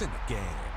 points in the game.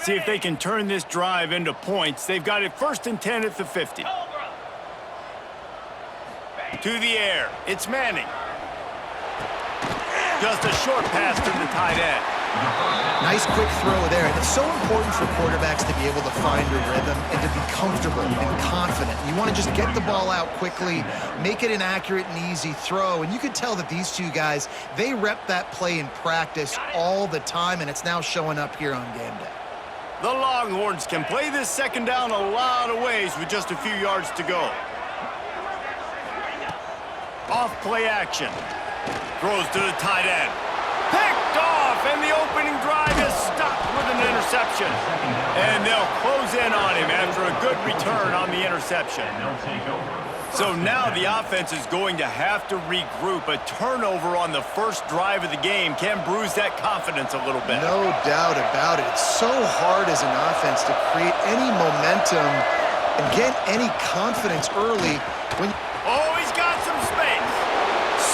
See if they can turn this drive into points. They've got it 1st and 10 at the 50. To the air. It's Manning. Just a short pass to the tight end. Nice quick throw there. And it's so important for quarterbacks to be able to find a rhythm and to be comfortable and confident. You want to just get the ball out quickly, make it an accurate and easy throw. And you can tell that these two guys, they rep that play in practice all the time, and it's now showing up here on game day. The Longhorns can play this second down a lot of ways with just a few yards to go. Off play action. Throws to the tight end. Picked off, and the opening drive is stopped with an interception. And they'll close in on him after a good return on the interception. So now the offense is going to have to regroup. A turnover on the first drive of the game can bruise that confidence a little bit. No doubt about it. It's so hard as an offense to create any momentum and get any confidence early when... Oh, he's got some space.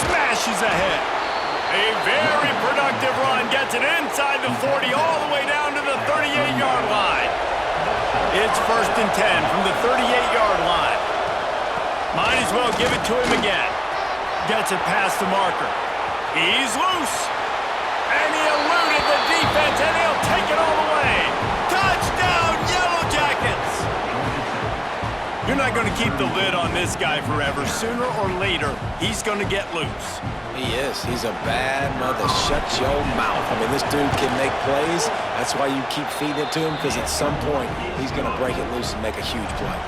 Smashes ahead. A very productive run gets it inside the 40 all the way down to the 38-yard line. It's 1st and 10 from the 38-yard line. Might as well give it to him again. Gets it past the marker. He's loose. And he eluded the defense, and he'll take it all the way. Touchdown, Yellow Jackets! You're not going to keep the lid on this guy forever. Sooner or later, he's going to get loose. He is. He's a bad mother. Shut your mouth. I mean, this dude can make plays. That's why you keep feeding it to him, because at some point, he's going to break it loose and make a huge play.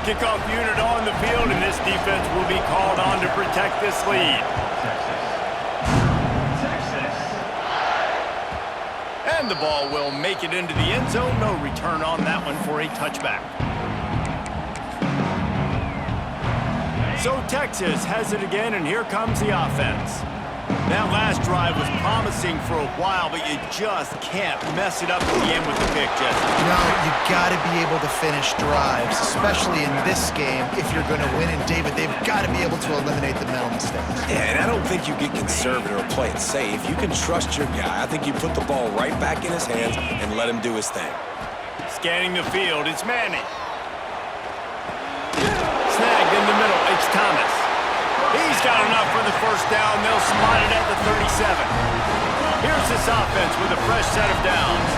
Kickoff unit on the field, and this defense will be called on to protect this lead. And the ball will make it into the end zone. No return on that one for a touchback. So Texas has it again, and here comes the offense. That last drive was promising for a while, but you just can't mess it up at the end with the pick, Jesse. No, you got to be able to finish drives, especially in this game if you're going to win. And David, they've got to be able to eliminate the mental mistakes. Yeah, and I don't think you get conservative or play it safe. You can trust your guy. I think you put the ball right back in his hands and let him do his thing. Scanning the field, it's Manning. Snagged in the middle, it's Thomas. He's got enough for the first down. They'll spot it at the 37. Here's this offense with a fresh set of downs.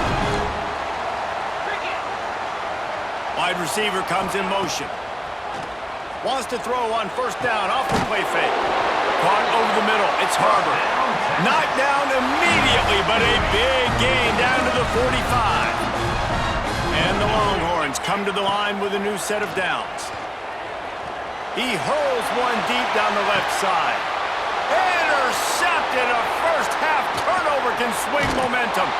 Wide receiver comes in motion. Wants to throw on first down off the play fake. Caught over the middle. It's Harbor. Knocked down immediately, but a big gain down to the 45. And the Longhorns come to the line with a new set of downs. He hurls one deep down the left side. Intercepted. A first-half turnover can swing momentum.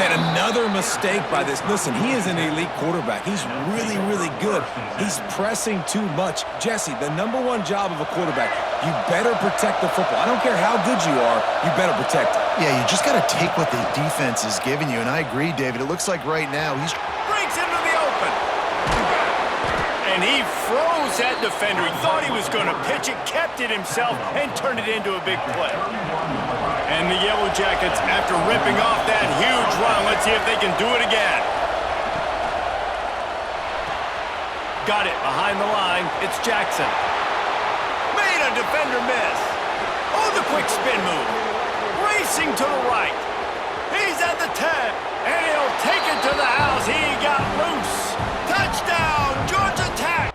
Man, another mistake by this. Listen, he is an elite quarterback. He's really, really good. He's pressing too much. Jesse, the #1 job of a quarterback, you better protect the football. I don't care how good you are, you better protect it. Yeah, you just got to take what the defense is giving you. And I agree, David. It looks like right now he's... Breaks into the open. And he froze that defender. He thought he was going to pitch it, kept it himself, and turned it into a big play. And the Yellow Jackets, after ripping off that huge run, let's see if they can do it again. Got it behind the line. It's Jackson. Made a defender miss. Oh, the quick spin move. Racing to the right. He's at the 10, and he'll take it to the house. He got loose. Touchdown, Georgia Tech!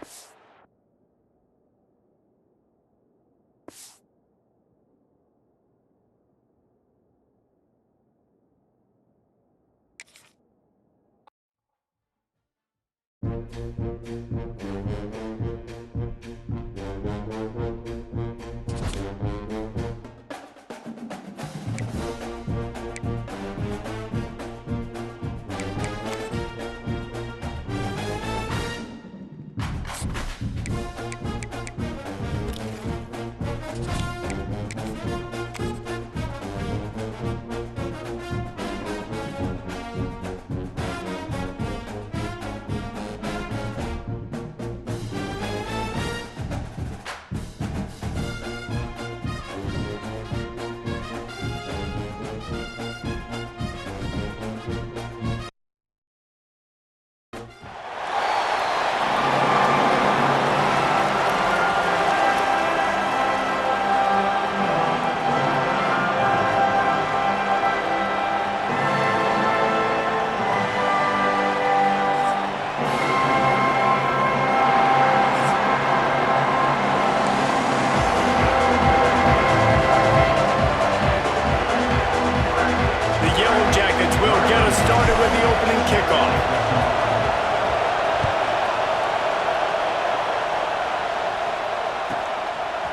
Started with the opening kickoff.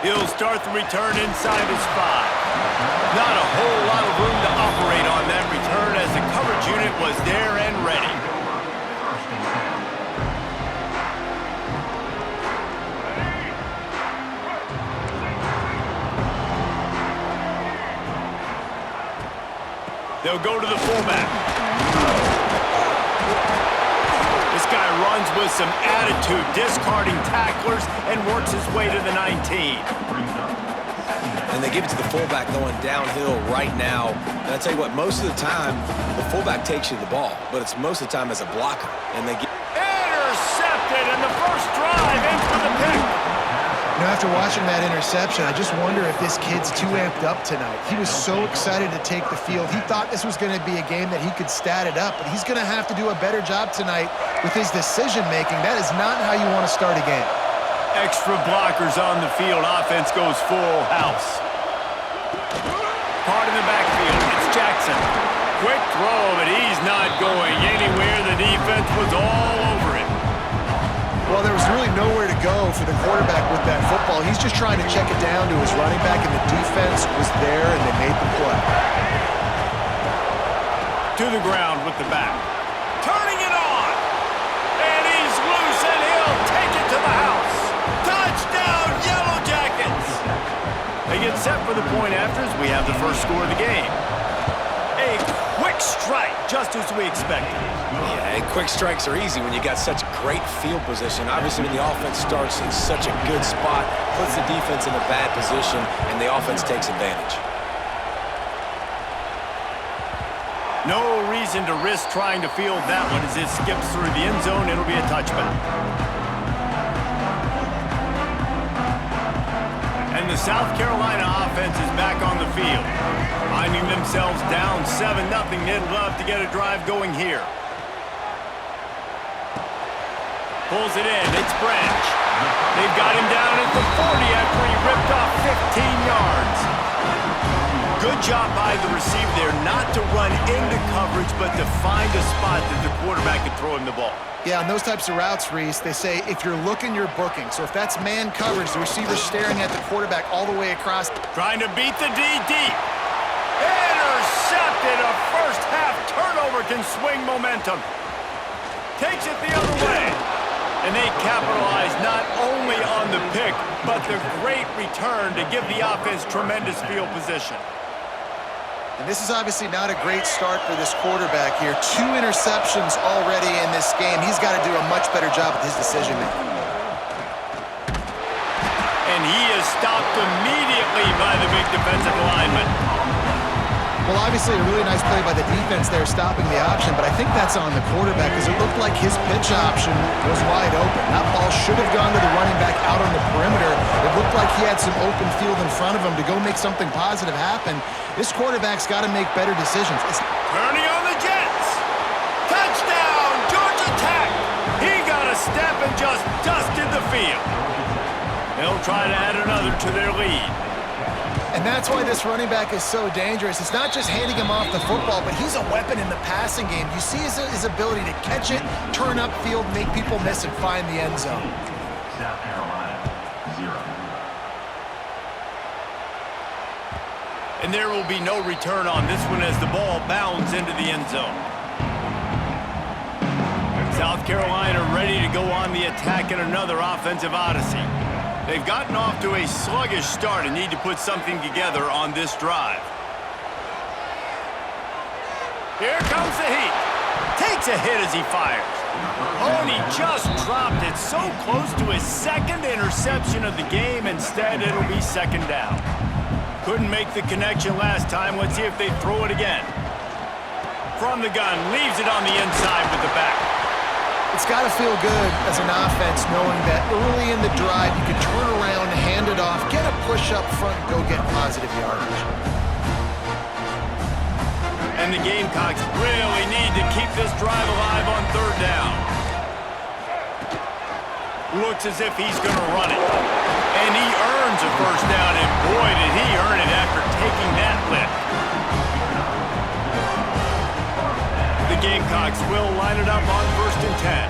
He'll start the return inside his 5. Not a whole lot of room to operate on that return as the coverage unit was there and ready. They'll go to the fullback. This guy runs with some attitude, discarding tacklers, and works his way to the 19. And they give it to the fullback going downhill right now. And I tell you what, most of the time, the fullback takes you the ball, but it's most of the time as a blocker. And they get intercepted, and the first drive ends with a pick. You know, after watching that interception, I just wonder if this kid's too amped up tonight. He was so excited to take the field. He thought this was going to be a game that he could stat it up, but he's going to have to do a better job tonight with his decision-making. That is not how you want to start a game. Extra blockers on the field. Offense goes full house. Part in the backfield. It's Jackson. Quick throw, but he's not going anywhere. The defense was all over him. Well, there was really nowhere to go for the quarterback with that football. He's just trying to check it down to his running back, and the defense was there, and they made the play. To the ground with the back. Turning it on. And he's loose, and he'll take it to the house. Touchdown, Yellow Jackets. They get set for the point after as we have the first score of the game. A quick strike, just as we expected. Yeah, and quick strikes are easy when you got such great field position. Obviously, when the offense starts in such a good spot, puts the defense in a bad position, and the offense takes advantage. No reason to risk trying to field that one as it skips through the end zone. It'll be a touchback. And the South Carolina offense is back on the field. Finding themselves down 7-0. They'd love to get a drive going here. Pulls it in. It's Branch. They've got him down at the 40 after he ripped off 15 yards. Good job by the receiver there not to run into coverage, but to find a spot that the quarterback could throw him the ball. Yeah, on those types of routes, Reese, they say if you're looking, you're booking. So if that's man coverage, the receiver's staring at the quarterback all the way across. Trying to beat the D deep. Intercepted. A first half turnover can swing momentum. Takes it the other way. And they capitalize not only on the pick, but the great return to give the offense tremendous field position. And this is obviously not a great start for this quarterback here. 2 interceptions already in this game. He's got to do a much better job with his decision-making. And he is stopped immediately by the big defensive lineman. Well, obviously a really nice play by the defense there stopping the option, but I think that's on the quarterback because it looked like his pitch option was wide open. That ball should have gone to the running back out on the perimeter. It looked like he had some open field in front of him to go make something positive happen. This quarterback's got to make better decisions. Turning on the Jets. Touchdown, Georgia Tech. He got a step and just dusted the field. They'll try to add another to their lead. And that's why this running back is so dangerous. It's not just handing him off the football, but he's a weapon in the passing game. You see his ability to catch it, turn upfield, make people miss, and find the end zone. South Carolina, 0. And there will be no return on this one as the ball bounds into the end zone. South Carolina ready to go on the attack in another offensive odyssey. They've gotten off to a sluggish start and need to put something together on this drive. Here comes the heat. Takes a hit as he fires. Oh, and he just dropped it so close to his second interception of the game. Instead, it'll be second down. Couldn't make the connection last time. Let's see if they throw it again. From the gun, leaves it on the inside with the back. It's got to feel good as an offense knowing that early in the drive you can turn around, hand it off, get a push up front, and go get positive yardage. And the Gamecocks really need to keep this drive alive on third down. Looks as if he's going to run it. And he earns a first down, and boy, did he earn it after taking that lift. The Gamecocks will line it up on 1st and 10.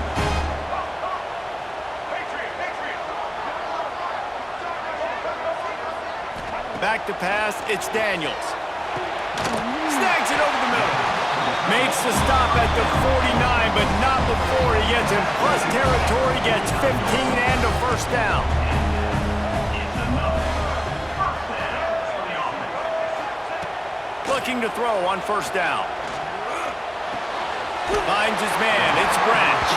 Back to pass, it's Daniels. Snags it over the middle. Makes the stop at the 49, but not before he gets in plus territory, gets 15 and a first down. Looking to throw on first down. Finds his man, it's Branch.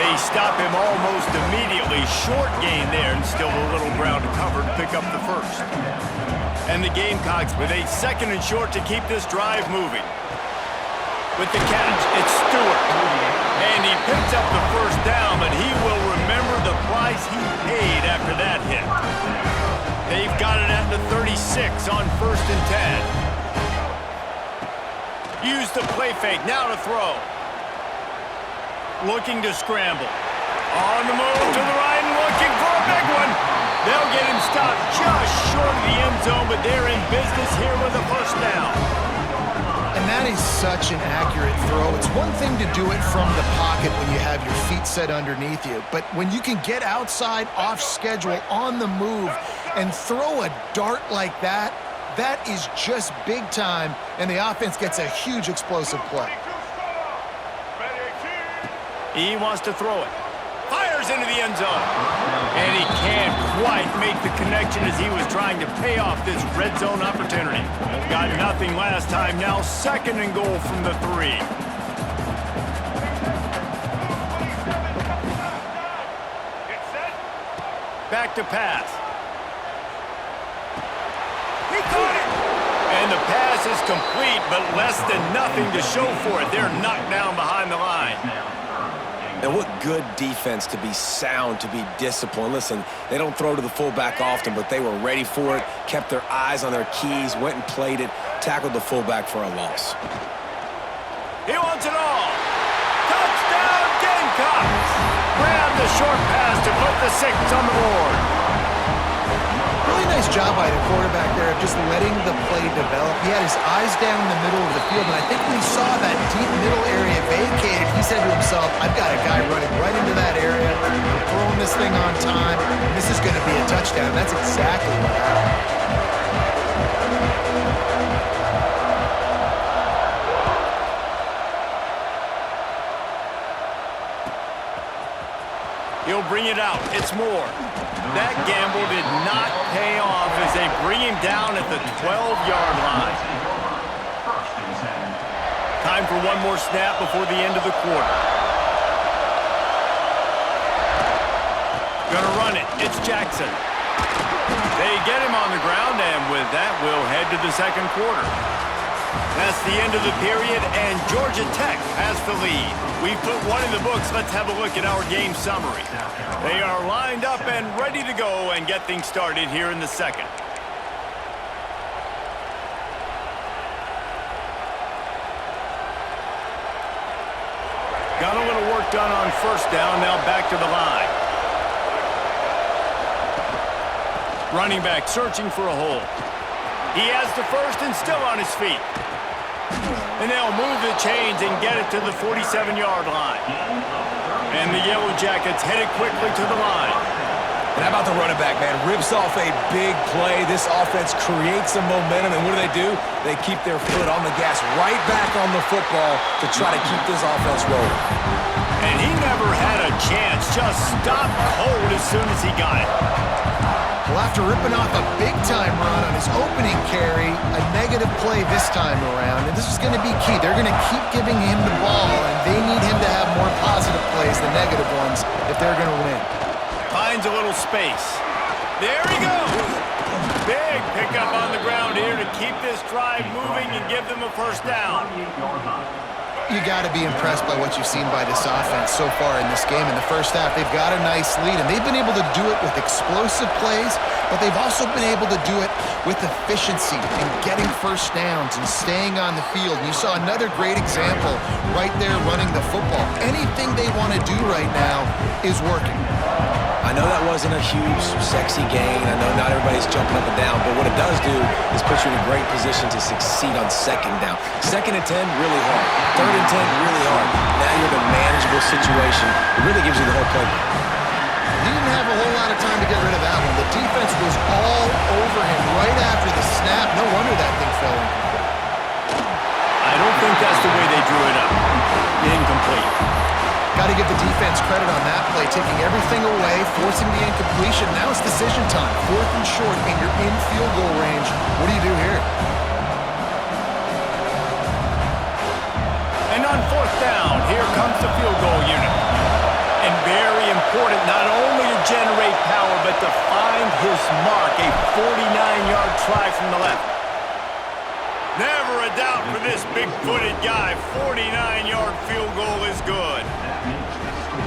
They stop him almost immediately. Short gain there, and still a little ground to cover to pick up the first. And the Gamecocks with a 2nd and short to keep this drive moving. With the catch, it's Stewart. And he picks up the first down, but he will remember the price he paid after that hit. 6 on 1st and 10. Use the play fake, now to throw. Looking to scramble. On the move to the right and looking for a big one. They'll get him stopped just short of the end zone, but they're in business here with a first down. And that is such an accurate throw. It's one thing to do it from the pocket when you have your feet set underneath you, but when you can get outside, off schedule, on the move, and throw a dart like that, that is just big time, and the offense gets a huge explosive play. He wants to throw it. Fires into the end zone. And he can't quite make the connection as he was trying to pay off this red zone opportunity. Got nothing last time. Now 2nd and goal from the 3. Back to pass. He caught it. And the pass is complete, but less than nothing to show for it. They're knocked down behind the line. And what good defense to be sound, to be disciplined. Listen, they don't throw to the fullback often, but they were ready for it, kept their eyes on their keys, went and played it, tackled the fullback for a loss. He wants it all. Touchdown, Gamecocks! Grab the short pass to put the 6 on the board. Really nice job by the quarterback there of just letting the play develop. He had his eyes down in the middle of the field, and I think when he saw that deep middle area vacated, he said to himself, I've got a guy running right into that area, throwing this thing on time, and this is going to be a touchdown. That's exactly what happened. He'll bring it out. It's Moore. That gamble did not pay off as they bring him down at the 12-yard line. Time for one more snap before the end of the quarter. Gonna run it. It's Jackson. They get him on the ground, and with that, we'll head to the 2nd quarter. That's the end of the period, and Georgia Tech has the lead. We've put one in the books. Let's have a look at our game summary. They are lined up and ready to go and get things started here in the 2nd. Got a little work done on 1st down, now back to the line. Running back searching for a hole. He has the 1st and still on his feet. And they'll move the chains and get it to the 47-yard line. And the Yellow Jackets headed quickly to the line. And how about the running back, man? Rips off a big play. This offense creates some momentum, and what do? They keep their foot on the gas, right back on the football to try to keep this offense rolling. And he never had a chance, just stopped cold as soon as he got it. Well, after ripping off a big-time run on his opening carry, a negative play this time around, and this is going to be key. They're going to keep giving him the ball, and they need him to have more positive plays than negative ones if they're going to win. Finds a little space. There he goes. Big pickup on the ground here to keep this drive moving and give them a first down. You got to be impressed by what you've seen by this offense so far in this game. In the first half, they've got a nice lead, and they've been able to do it with explosive plays, but they've also been able to do it with efficiency and getting first downs and staying on the field. And you saw another great example right there running the football. Anything they want to do right now is working. I know that wasn't a huge, sexy gain. I know not everybody's jumping up and down, but what it does do is put you in a great position to succeed on 2nd down. 2nd and 10, really hard. 3rd and 10, really hard. Now you're in a manageable situation. It really gives you the whole playbook. He didn't have a whole lot of time to get rid of that one. The defense was all over him right after the snap. No wonder that thing fell incomplete. I don't think that's the way they drew it up. Incomplete. Got to give the defense credit on that play, taking everything away, forcing the incompletion. Now it's decision time. 4th and short, and you're in field goal range. What do you do here? And on 4th down, here comes the field goal unit. And very important, not only to generate power, but to find his mark, a 49-yard try from the left. Never a doubt for this big-footed guy. 49-yard field goal is good.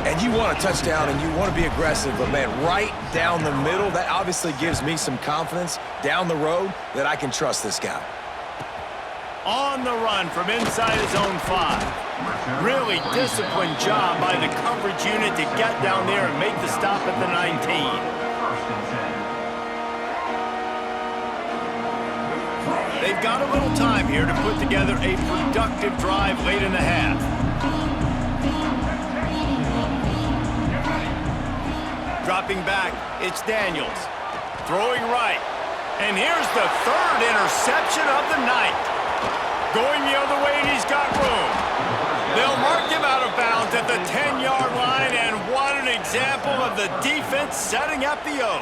And you want a touchdown and you want to be aggressive, but man, right down the middle, that obviously gives me some confidence down the road that I can trust this guy. On the run from inside his own 5. Really disciplined job by the coverage unit to get down there and make the stop at the 19. They've got a little time here to put together a productive drive late in the half. Dropping back, it's Daniels. Throwing right. And here's the 3rd interception of the night. Going the other way, and he's got room. They'll mark him out of bounds at the 10-yard line, and what an example of the defense setting up the O.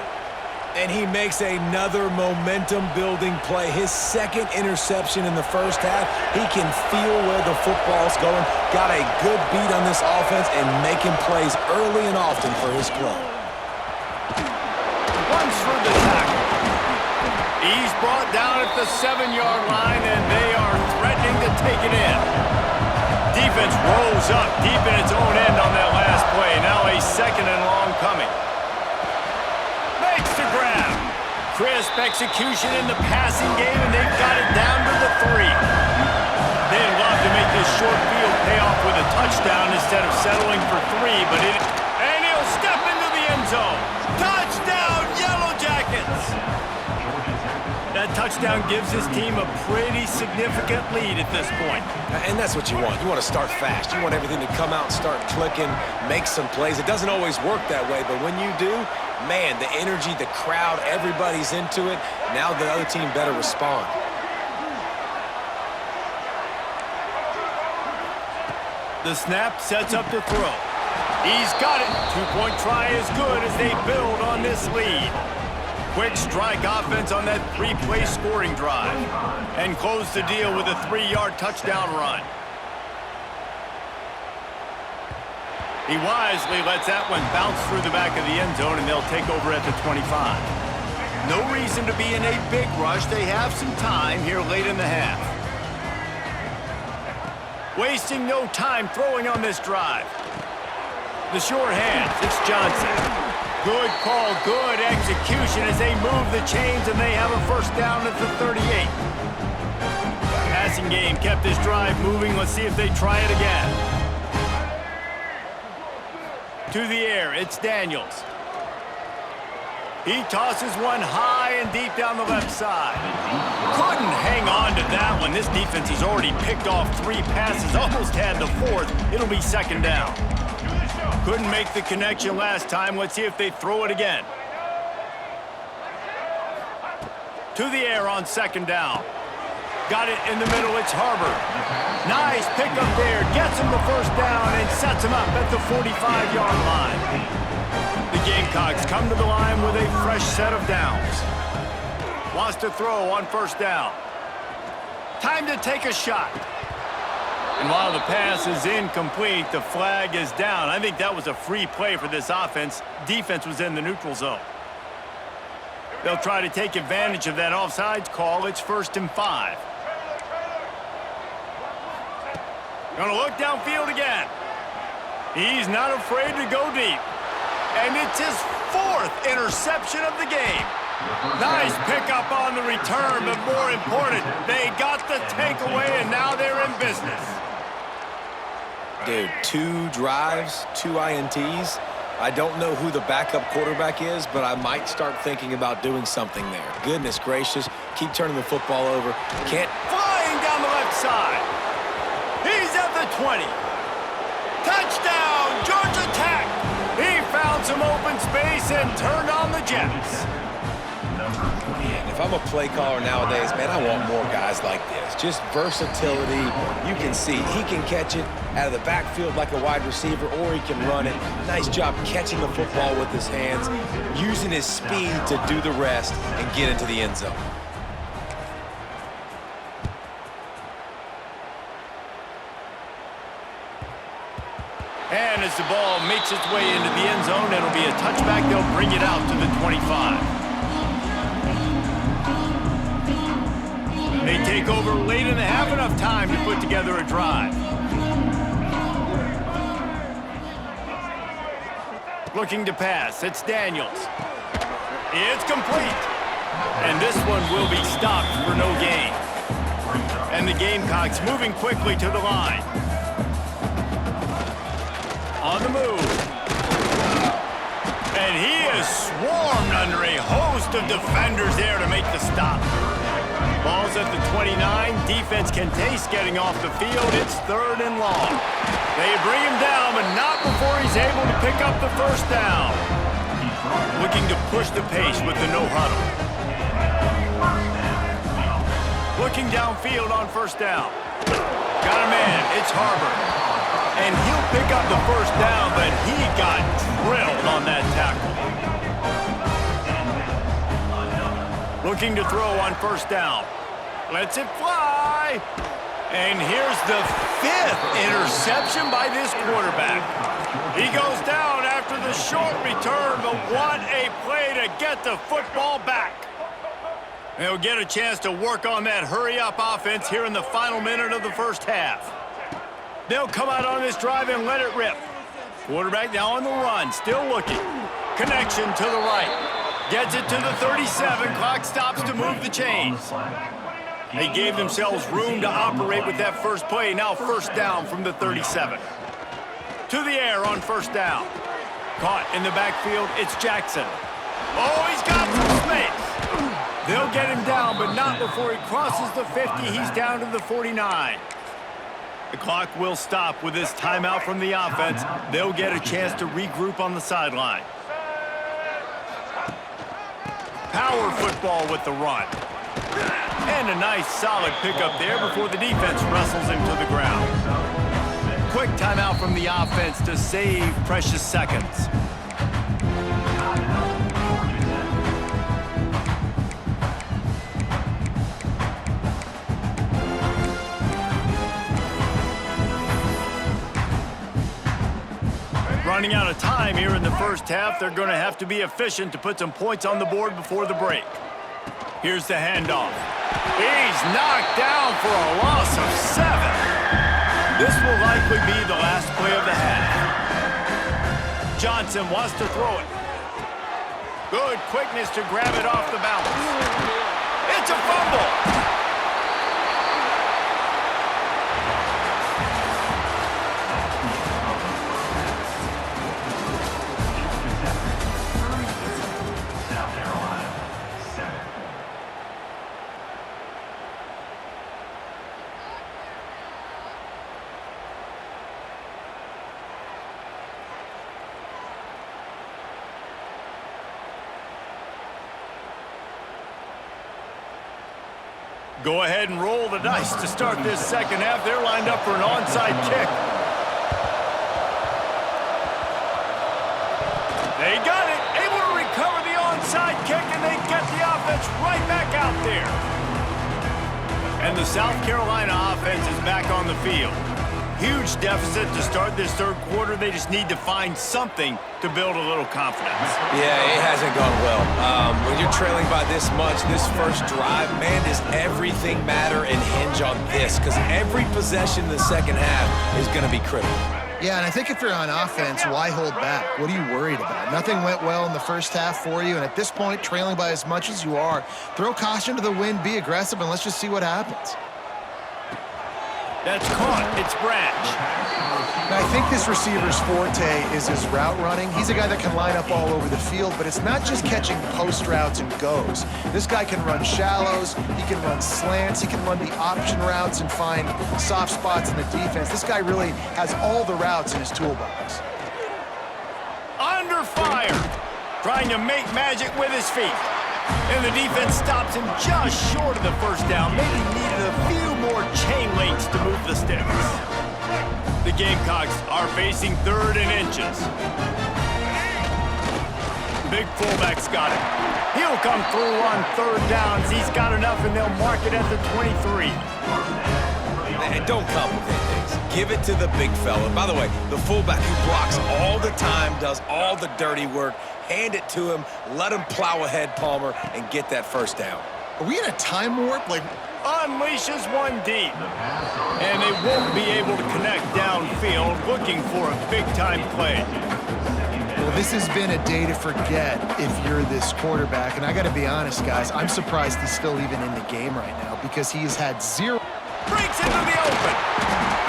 And he makes another momentum-building play. His 2nd interception in the first half. He can feel where the football's going. Got a good beat on this offense and making plays early and often for his club. Runs through the tackle. He's brought down at the 7-yard line, and they are threatening to take it in. Defense rolls up deep in its own end on that last play. Now a 2nd and long coming. Makes the grab. Crisp execution in the passing game, and they've got it down to the 3. They'd love to make this short field pay off with a touchdown instead of settling for 3, but and he'll step into the end zone. Touchdown, Yellow Jackets! That touchdown gives his team a pretty significant lead at this point. And that's what you want. You want to start fast. You want everything to come out and start clicking, make some plays. It doesn't always work that way, but when you do, man, the energy, the crowd, everybody's into it. Now the other team better respond. The snap sets up the throw. He's got it. 2-point try is good as they build on this lead. Quick strike offense on that 3-play scoring drive. And close the deal with a 3-yard touchdown run. He wisely lets that one bounce through the back of the end zone, and they'll take over at the 25. No reason to be in a big rush. They have some time here late in the half. Wasting no time throwing on this drive. The sure hands, it's Johnson. Good call, good execution as they move the chains, and they have a 1st down at the 38. Passing game kept this drive moving. Let's see if they try it again. To the air, it's Daniels. He tosses one high and deep down the left side. Couldn't hang on to that one. This defense has already picked off 3 passes, almost had the 4th. It'll be 2nd down. Couldn't make the connection last time. Let's see if they throw it again. To the air on 2nd down. Got it in the middle. It's Harbor. Nice pickup there. Gets him the 1st down and sets him up at the 45-yard line. The Gamecocks come to the line with a fresh set of downs. Wants to throw on 1st down. Time to take a shot. And while the pass is incomplete, the flag is down. I think that was a free play for this offense. Defense was in the neutral zone. They'll try to take advantage of that offsides call. It's 1st and 5. Gonna look downfield again. He's not afraid to go deep. And it's his 4th interception of the game. Nice pickup on the return, but more important, they got the takeaway, and now they're in business. Dude, 2 drives, 2 INTs. I don't know who the backup quarterback is, but I might start thinking about doing something there. Goodness gracious, keep turning the football over. Can't. Flying down the left side. He's at the 20. Touchdown, Georgia Tech. He found some open space and turned on the Jets. Man, if I'm a play caller nowadays, man, I want more guys like this. Just versatility. You can see he can catch it out of the backfield like a wide receiver, or he can run it. Nice job catching the football with his hands, using his speed to do the rest and get into the end zone. And as the ball makes its way into the end zone, it'll be a touchback. They'll bring it out to the 25. They take over late in the half, enough time to put together a drive. Looking to pass. It's Daniels. It's complete. And this one will be stopped for no gain. And the Gamecocks moving quickly to the line. On the move. And he is swarmed under a host of defenders there to make the stop. Ball's at the 29. Defense can taste getting off the field. It's 3rd and long. They bring him down, but not before he's able to pick up the first down. Looking to push the pace with the no huddle. Looking downfield on first down. Got a man. It's Harbor. And he'll pick up the first down, but he got drilled on that tackle. Looking to throw on first down. Lets it fly. And here's the 5th interception by this quarterback. He goes down after the short return, but what a play to get the football back. They'll get a chance to work on that hurry-up offense here in the final minute of the first half. They'll come out on this drive and let it rip. Quarterback now on the run, still looking. Connection to the right. Gets it to the 37. Clock stops to move the chains. They gave themselves room to operate with that first play. Now first down from the 37. To the air on first down. Caught in the backfield, it's Jackson. Oh, he's got some space. They'll get him down, but not before he crosses the 50. He's down to the 49. The clock will stop with this timeout from the offense. They'll get a chance to regroup on the sideline. Power football with the run. And a nice solid pickup there before the defense wrestles him to the ground. Quick timeout from the offense to save precious seconds. Running out of time here in the first half. They're going to have to be efficient to put some points on the board before the break. Here's the handoff. He's knocked down for a loss of 7. This will likely be the last play of the half. Johnson wants to throw it. Good quickness to grab it off the balance. It's a fumble. Go ahead and roll the dice to start this second half. They're lined up for an onside kick. They got it. Able to recover the onside kick, and they get the offense right back out there. And the South Carolina offense is back on the field. Huge deficit to start this third quarter. They just need to find something to build a little confidence. Yeah, it hasn't gone well. When you're trailing by this much, this first drive, man, does everything matter and hinge on this? Because every possession in the second half is going to be critical. Yeah, and I think if you're on offense, why hold back? What are you worried about? Nothing went well in the first half for you, and at this point, trailing by as much as you are, throw caution to the wind, be aggressive, and let's just see what happens. That's caught. It's Branch. Now, I think this receiver's forte is his route running. He's a guy that can line up all over the field, but it's not just catching post routes and goes. This guy can run shallows, he can run slants, he can run the option routes and find soft spots in the defense. This guy really has all the routes in his toolbox. Under fire. Trying to make magic with his feet. And the defense stops him just short of the first down. Maybe needed a few more chain links to move the sticks. The Gamecocks are facing 3rd and inches. Big fullback's got it. He'll come through on 3rd downs. He's got enough, and they'll mark it at the 23. And don't complicate things. Give it to the big fella. By the way, the fullback who blocks all the time, does all the dirty work. Hand it to him, let him plow ahead, Palmer, and get that first down. Are we in a time warp? Unleashes one deep. And they won't be able to connect downfield, looking for a big-time play. Well, This has been a day to forget if you're this quarterback. And I got to be honest, guys, I'm surprised he's still even in the game right now because he has had zero. Breaks into the open.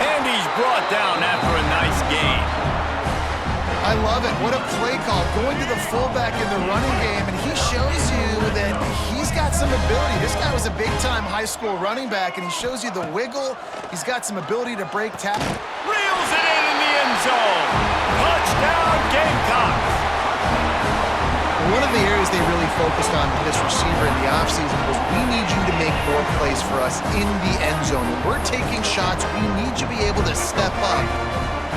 And he's brought down after a nice gain. I love it. What a play call. Going to the fullback in the running game, and he shows you that he's got some ability. This guy was a big-time high school running back, and he shows you the wiggle. He's got some ability to break tackle. Reels it in the end zone. Touchdown, Gamecocks. One of the areas they really focused on with this receiver in the offseason was we need you to make more plays for us in the end zone. When we're taking shots, we need you to be able to step up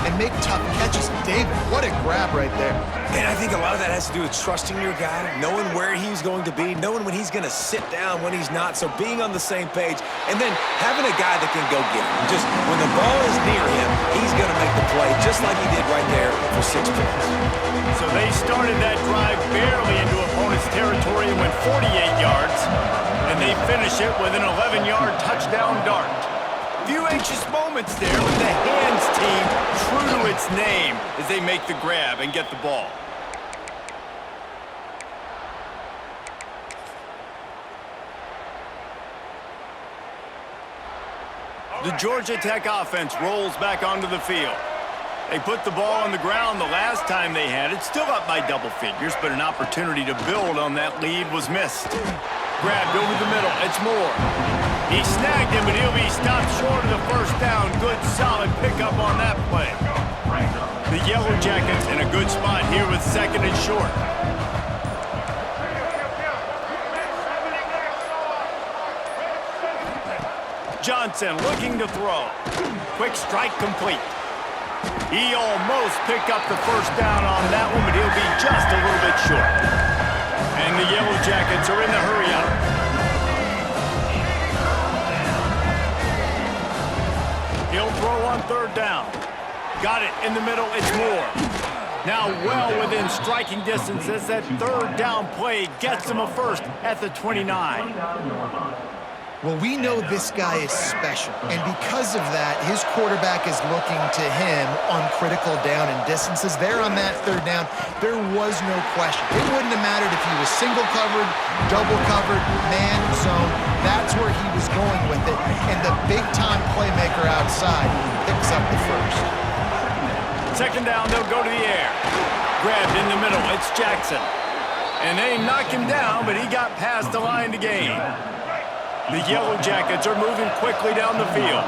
and make tough catches. David, what a grab right there. And I think a lot of that has to do with trusting your guy, knowing where he's going to be, knowing when he's going to sit down, when he's not, so being on the same page, and then having a guy that can go get him. Just when the ball is near him, he's going to make the play, just like he did right there for 6 points. So they started that drive barely into opponent's territory and went 48 yards, and they finish it with an 11-yard touchdown dart. Few anxious moments there with the hands team true to its name as they make the grab and get the ball. The Georgia Tech offense rolls back onto the field. They put the ball on the ground the last time they had it, still up by double figures, but an opportunity to build on that lead was missed. Grabbed over the middle, it's Moore. He snagged him, but he'll be stopped short of the first down. Good, solid pickup on that play. The Yellow Jackets in a good spot here with second and short. Johnson looking to throw. Quick strike complete. He almost picked up the first down on that one, but he'll be just a little bit short. And the Yellow Jackets are in the hurry-up. He'll throw on third down. Got it in the middle, it's Moore. Now well within striking distance as that third down play gets him a first at the 29. Well, we know this guy is special, and because of that, his quarterback is looking to him on critical down and distances. There on that third down, there was no question. It wouldn't have mattered if he was single covered, double covered, man zone. That's where he was going with it, and the big-time playmaker outside picks up the first. Second down, they'll go to the air. Grabbed in the middle, it's Jackson. And they knock him down, but he got past the line to gain. The Yellow Jackets are moving quickly down the field.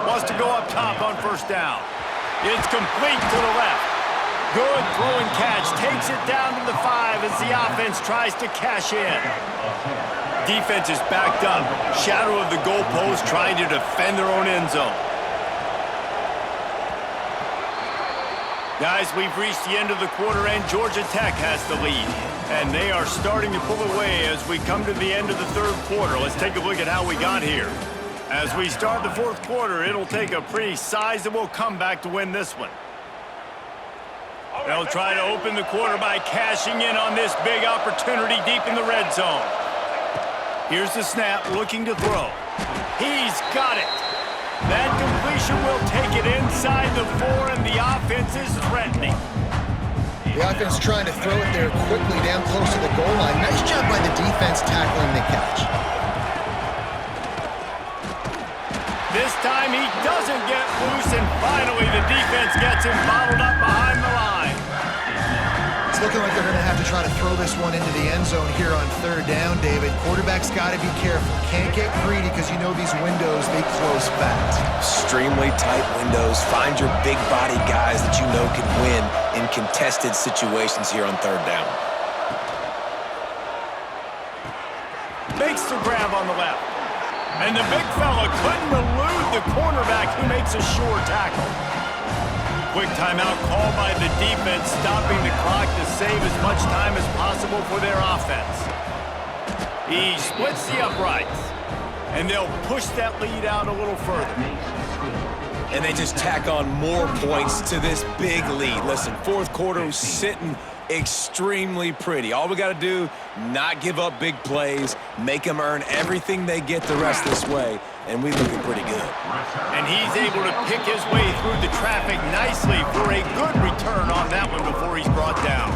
Wants to go up top on first down. It's complete to the left. Good throwing catch. Takes it down to the 5 as the offense tries to cash in. Defense is backed up. Shadow of the goalpost trying to defend their own end zone. Guys, we've reached the end of the quarter, and Georgia Tech has the lead. And they are starting to pull away as we come to the end of the third quarter. Let's take a look at how we got here. As we start the fourth quarter, it'll take a pretty sizable comeback to win this one. They'll try to open the quarter by cashing in on this big opportunity deep in the red zone. Here's the snap, looking to throw. He's got it. That completion will take it inside the 4, and the offense is threatening. The offense trying to throw it there quickly down close to the goal line. Nice job by the defense tackling the catch. This time he doesn't get loose, and finally the defense gets him bottled up behind the line. It's looking like they're going to have to try to throw this one into the end zone here on third down, David. Quarterback's got to be careful. Can't get greedy because you know these windows, they close fast. Extremely tight windows. Find your big body guys that you know can win in contested situations here on third down. Makes the grab on the left. And the big fella couldn't elude the cornerback who makes a sure tackle. Quick timeout called by the defense, stopping the clock to save as much time as possible for their offense. He splits the uprights, and they'll push that lead out a little further. And they just tack on more points to this big lead. Listen, fourth quarter was sitting extremely pretty. All we got to do, not give up big plays, make them earn everything they get the rest of this way, and we looking pretty good. And he's able to pick his way through the traffic nicely for a good return on that one before he's brought down.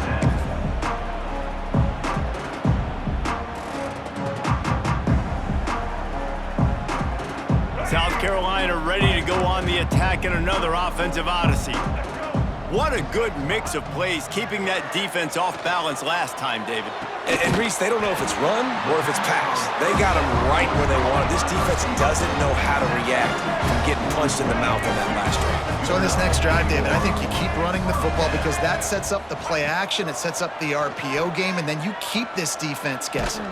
South Carolina ready to go on the attack in another offensive odyssey. What a good mix of plays, keeping that defense off balance last time, David. And Reese, they don't know if it's run or if it's pass. They got them right where they want it. This defense doesn't know how to react from getting punched in the mouth on that last drive. So in this next drive, David, I think you keep running the football because that sets up the play action, it sets up the RPO game, and then you keep this defense guessing.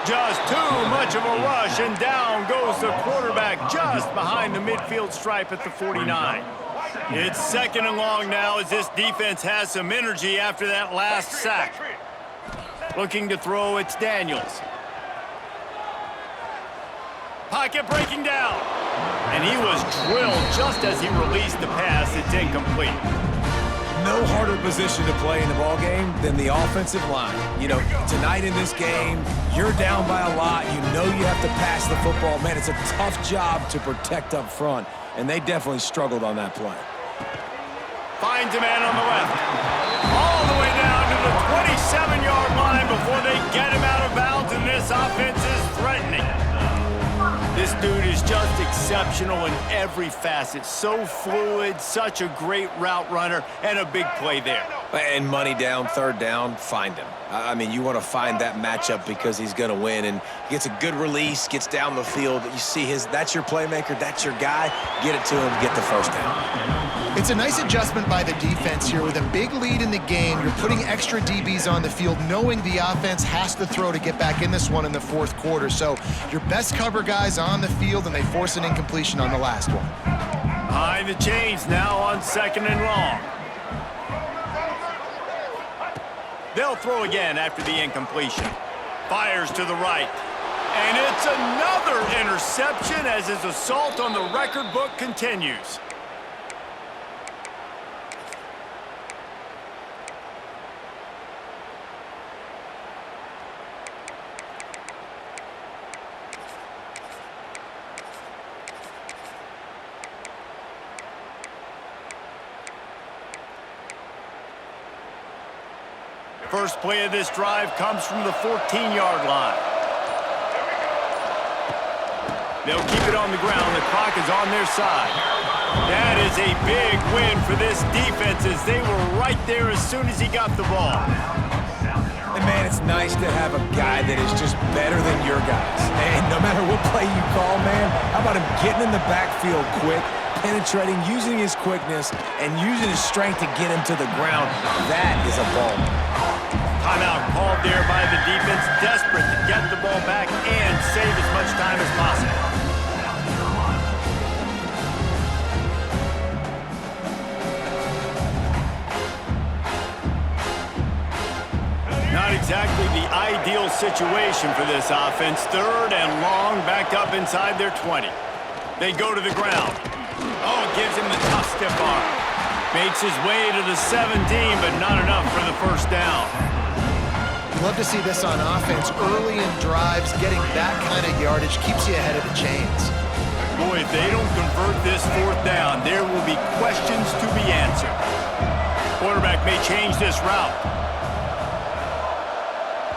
Just too much of a rush, and down goes the quarterback just behind the midfield stripe at the 49. It's second and long now as this defense has some energy after that last sack. Looking to throw, it's Daniels. Pocket breaking down. And he was drilled just as he released the pass. It's incomplete. No harder position to play in the ball game than the offensive line. You know, tonight in this game, you're down by a lot. You know you have to pass the football. Man, it's a tough job to protect up front, and they definitely struggled on that play. Finds a man on the left. All the way down to the 27-yard line before they get him out of bounds, and this offense is threatening. This dude is just exceptional in every facet. So fluid, such a great route runner, and a big play there. And money down, third down, find him. I mean, you want to find that matchup because he's going to win, and he gets a good release, gets down the field. You see that's your playmaker, that's your guy. Get it to him, get the first down. It's a nice adjustment by the defense here. With a big lead in the game, you're putting extra DBs on the field, knowing the offense has to throw to get back in this one in the fourth quarter. So your best cover guys on the field, and they force an incompletion on the last one. Behind the chains now on second and long. They'll throw again after the incompletion. Fires to the right. And it's another interception as his assault on the record book continues. First play of this drive comes from the 14-yard line. They'll keep it on the ground. The clock is on their side. That is a big win for this defense as they were right there as soon as he got the ball. And, man, it's nice to have a guy that is just better than your guys. And no matter what play you call, man, how about him getting in the backfield quick, penetrating, using his quickness, and using his strength to get him to the ground. That is a ball. Timeout called there by the defense, desperate to get the ball back and save as much time as possible. Not exactly the ideal situation for this offense. Third and long, back up inside their 20. They go to the ground. Oh, it gives him the tough stiff arm. Makes his way to the 17, but not enough for the first down. Love to see this on offense. Early in drives, getting that kind of yardage keeps you ahead of the chains. Boy, if they don't convert this fourth down, there will be questions to be answered. Quarterback may change this route.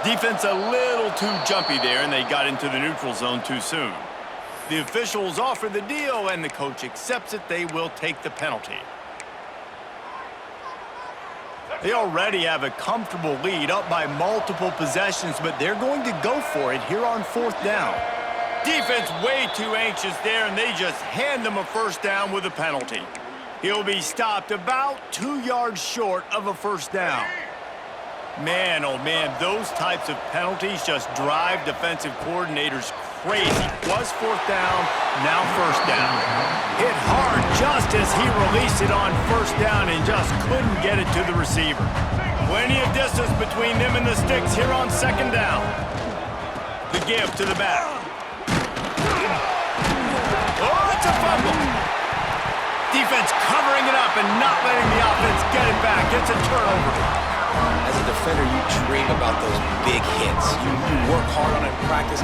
Defense a little too jumpy there, and they got into the neutral zone too soon. The officials offer the deal, and the coach accepts it. They will take the penalty. They already have a comfortable lead, up by multiple possessions, but they're going to go for it here on fourth down. Defense way too anxious there, and they just hand them a first down with a penalty. He'll be stopped about 2 yards short of a first down. Man, oh man, those types of penalties just drive defensive coordinators crazy. Was fourth down, now first down. Hit hard just as he released it on first down and just couldn't get it to the receiver. Plenty of distance between them and the sticks here on second down. The give to the back. Oh, it's a fumble. Defense covering it up and not letting the offense get it back. It's a turnover. defender, you dream about those big hits. You work hard on it in practice.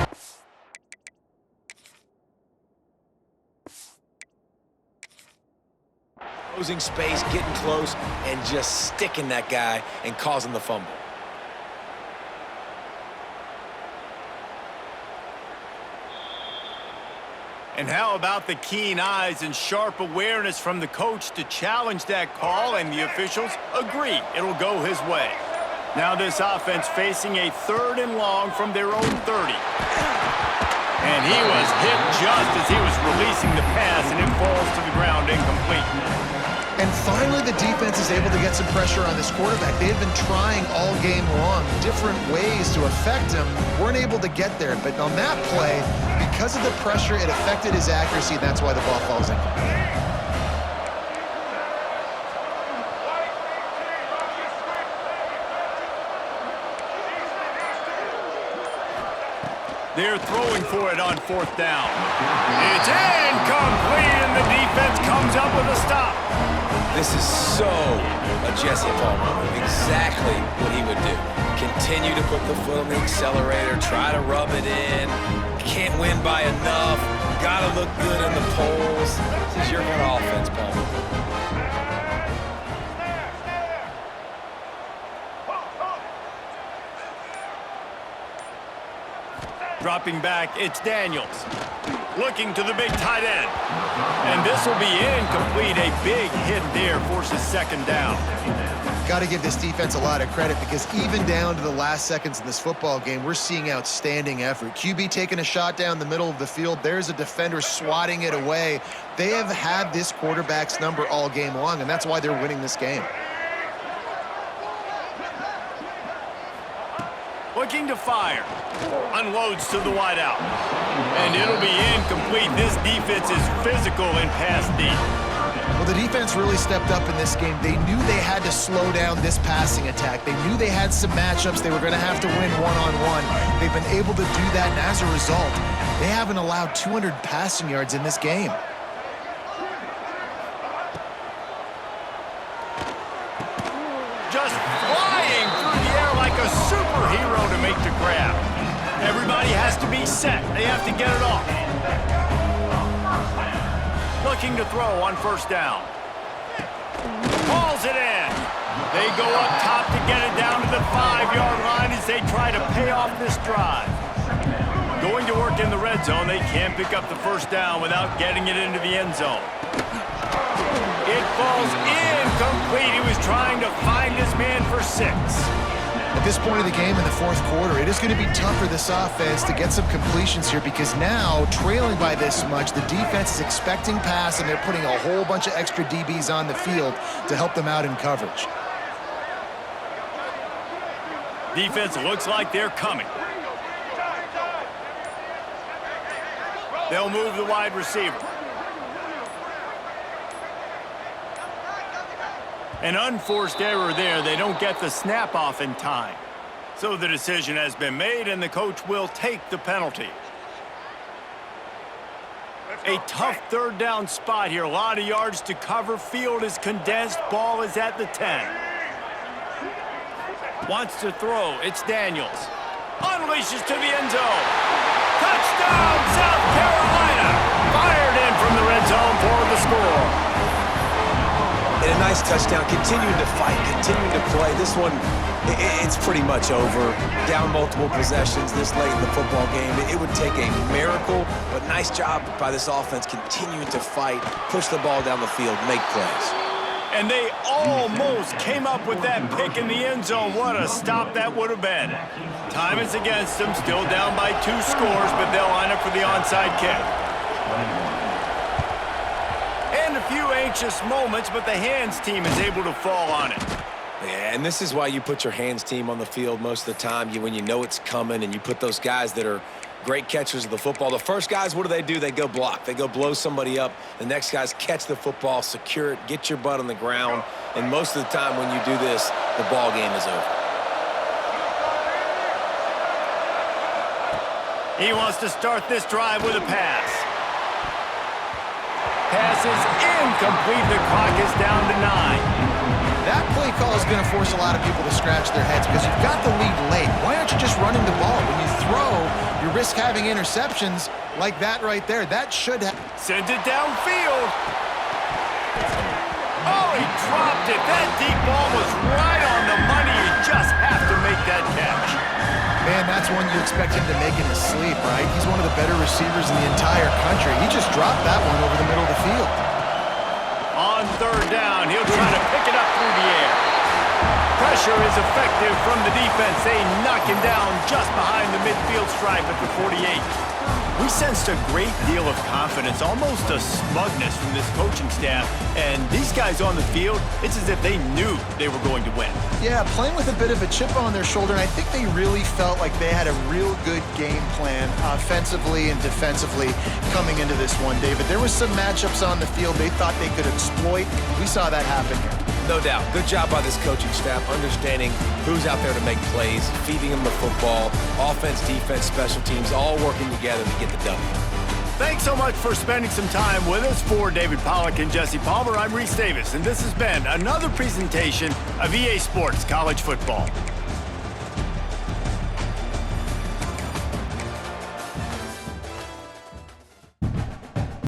Closing space, getting close, and just sticking that guy and causing the fumble. And how about the keen eyes and sharp awareness from the coach to challenge that call, and the officials agree it'll go his way. Now this offense facing a 3rd and long from their own 30. And he was hit just as he was releasing the pass, and it falls to the ground incomplete. And finally, the defense is able to get some pressure on this quarterback. They had been trying all game long, different ways to affect him, weren't able to get there. But on that play, because of the pressure, it affected his accuracy, and that's why the ball falls incomplete. They're throwing for it on 4th down. It's incomplete, and the defense comes up with a stop. This is so a Jesse Palmer move. Exactly what he would do. Continue to put the foot on the accelerator, try to rub it in. Can't win by enough. Gotta look good in the polls. This is your kind of offense, Palmer. Dropping back, it's Daniels. Looking to the big tight end. And this will be incomplete. A big hit there forces 2nd down. Got to give this defense a lot of credit, because even down to the last seconds in this football game, we're seeing outstanding effort. QB taking a shot down the middle of the field. There's a defender swatting it away. They have had this quarterback's number all game long, and that's why they're winning this game. Looking to fire. Unloads to the wideout. And it'll be incomplete. This defense is physical in pass deep. Well, the defense really stepped up in this game. They knew they had to slow down this passing attack. They knew they had some matchups they were going to have to win one-on-one. They've been able to do that, and as a result, they haven't allowed 200 passing yards in this game. Just flying through the air like a superhero to make the grab. Everybody has to be set. They have to get it off. Looking to throw on 1st down. Hauls it in. They go up top to get it down to the 5-yard line as they try to pay off this drive. Going to work in the red zone. They can't pick up the 1st down without getting it into the end zone. It falls incomplete. He was trying to find his man for 6. At this point of the game in the 4th quarter, it is going to be tough for this offense to get some completions here, because now, trailing by this much, the defense is expecting pass, and they're putting a whole bunch of extra DBs on the field to help them out in coverage. Defense looks like they're coming. They'll move the wide receiver. An unforced error there. They don't get the snap off in time. So the decision has been made, and the coach will take the penalty. A tough 3rd down spot here. A lot of yards to cover. Field is condensed. Ball is at the 10. Wants to throw. It's Daniels. Unleashes to the end zone. Touchdown, South Carolina. Fired in from the red zone for the score. And a nice touchdown, continuing to fight, continuing to play. This one, it's pretty much over. Down multiple possessions this late in the football game. It would take a miracle, but nice job by this offense continuing to fight, push the ball down the field, make plays. And they almost came up with that pick in the end zone. What a stop that would have been. Time is against them, still down by 2 scores, but they'll line up for the onside kick. And a few anxious moments, but the hands team is able to fall on it. Yeah, and this is why you put your hands team on the field most of the time. When you know it's coming, and you put those guys that are great catchers of the football. The first guys, what do? They go block. They go blow somebody up. The next guys catch the football, secure it, get your butt on the ground. And most of the time when you do this, the ball game is over. He wants to start this drive with a pass. Pass is incomplete. The clock is down to 9. That play call is going to force a lot of people to scratch their heads because you've got the lead late. Why aren't you just running the ball? When you throw, you risk having interceptions like that right there. That should have... Sends it downfield. Oh, he dropped it. That deep ball was right on the money. You just have to make that catch. Man, that's one you expect him to make in his sleep, right? He's one of the better receivers in the entire country. He just dropped that one over the middle of the field. On third down, he'll try to pick it up through the air. Pressure is effective from the defense. They knock him down just behind the midfield stripe at the 48. We sensed a great deal of confidence, almost a smugness from this coaching staff. And these guys on the field, it's as if they knew they were going to win. Yeah, playing with a bit of a chip on their shoulder, and I think they really felt like they had a real good game plan offensively and defensively coming into this one, David. There was some matchups on the field they thought they could exploit. We saw that happen here. No doubt. Good job by this coaching staff, understanding who's out there to make plays, feeding them the football, offense, defense, special teams, all working together to get the W. Thanks so much for spending some time with us. For David Pollack and Jesse Palmer, I'm Reese Davis, and this has been another presentation of EA Sports College Football.